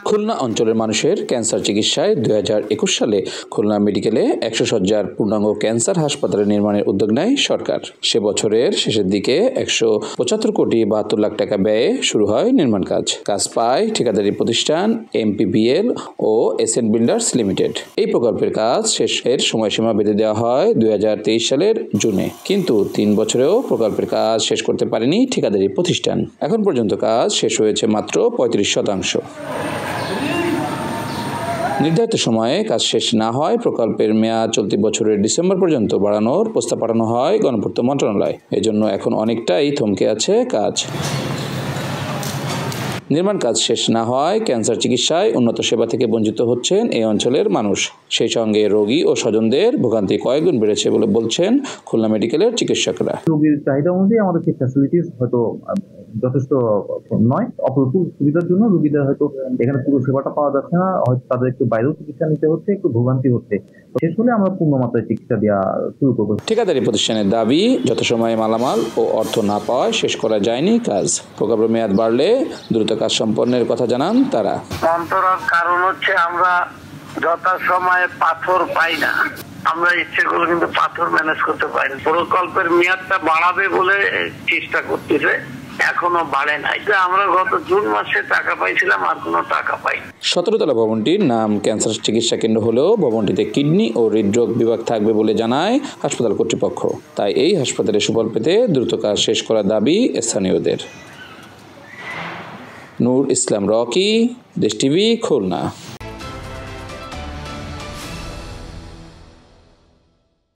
খুলনা অঞ্চলের মানুষের ক্যান্সার চিকিৎসায় 2021 সালে খুলনা মেডিকেলে 100 শয্যার পূর্ণাঙ্গ ক্যান্সার হাসপাতাল নির্মাণের উদ্যোগ নেয় সরকার। সে বছরের শেষের দিকে 175 কোটি 72 লাখ টাকা ব্যয়ে শুরু হয় নির্মাণ কাজ। কাজ পায় ঠিকাদারি প্রতিষ্ঠান MPPL ও এসএন বিল্ডার্স লিমিটেড। এই প্রকল্পের কাজ শেষের সময়সীমা বেঁধে দেওয়া হয় 2023 সালের জুনে, কিন্তু 3 বছরেও প্রকল্পের কাজ শেষ করতে পারেনি ঠিকাদারি প্রতিষ্ঠান। এখন পর্যন্ত কাজ শেষ হয়েছে মাত্র 35%। নির্ধারিত সময়ে কাজ শেষ না হয় প্রকল্পের মেয়াদ চলতি বছরের ডিসেম্বর পর্যন্ত বাড়ানোর প্রস্তাব পাঠানো হয় গণপূর্ত মন্ত্রণালয়। এজন্য এখন অনেকটাই থমকে আছে কাজ। নির্মাণ কাজ শেষ না হয় ক্যান্সার চিকিৎসায় উন্নত সেবা থেকে বঞ্চিত হচ্ছেন এই অঞ্চলের মানুষ। সেই সঙ্গে রোগী ও স্বজনদের ভোগান্তি কয়েকগুণ বেড়েছে বলে বলছেন খুলনা মেডিকেলের চিকিৎসকরা। রোগীর চাহিদা অনুযায়ী আমাদের ফ্যাসিলিটিস হয়তো যথেষ্ট নয়। অপরূপ সুবিধার জন্য রোগীদের হয়তো এখানে পুরো সেবাটা পাওয়া যাচ্ছে না, হয়তো তাদের একটু বাইরেও চিকিৎসা নিতে হচ্ছে, একটু ভোগান্তি হচ্ছে। শেষ হলে আমরা পূর্ণ মাত্রায় চিকিৎসা দেওয়া শুরু করবো। ঠিকাদারি প্রতিষ্ঠানের দাবি, যথাসময়ে মালামাল ও অর্থ না পাওয়ায় শেষ করা যায়নি কাজ। প্রকল্পের মেয়াদ বাড়লে দ্রুত কাজ সম্পন্নের কথা জানান তারা। অন্তরার কারণ হচ্ছে আমরা যথাসময়ে পাথর পাই না। আমরা ইচ্ছে করে কিন্তু পাথর ম্যানেজ করতে পারি না। প্রকল্পের মেয়াদটা বাড়াবে বলে চেষ্টা করতেছে, এখনো বাড়ে নাই। আমরা গত জুন মাসে টাকা পাইছিলাম, আর কোনো টাকা পাই। 17 তলা ভবনটির নাম ক্যান্সার চিকিৎসা কেন্দ্র হলেও ভবনটিতে কিডনি ও হৃদরোগ বিভাগ থাকবে বলে জানায় হাসপাতাল কর্তৃপক্ষ। তাই এই হাসপাতালে সুফল পেতে দ্রুত কাজ শেষ করার দাবি স্থানীয়দের। নূর ইসলাম রকি, দেশ টিভি, খুলনা।